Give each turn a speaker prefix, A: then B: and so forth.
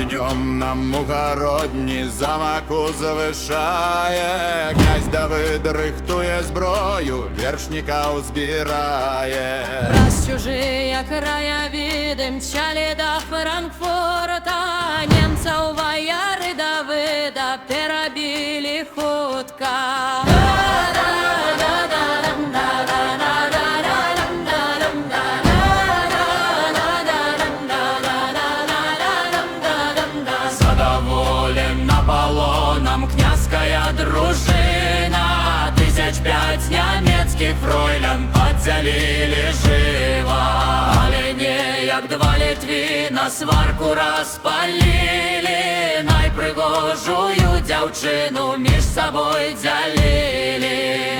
A: Днем нам у городні замаку завишає, князь Давид рихтує зброю, вершників збирає.
B: Раз чужие края видим, мчали до Франкфурта, немцев вояри Давида перебили хутко.
C: Задоволен Наполеоном князькая дружина, 1005 німецьких фройлян подзялили живо. Але як два Літвіна сварку розпалили, найпригожую дівчину між собою ділили.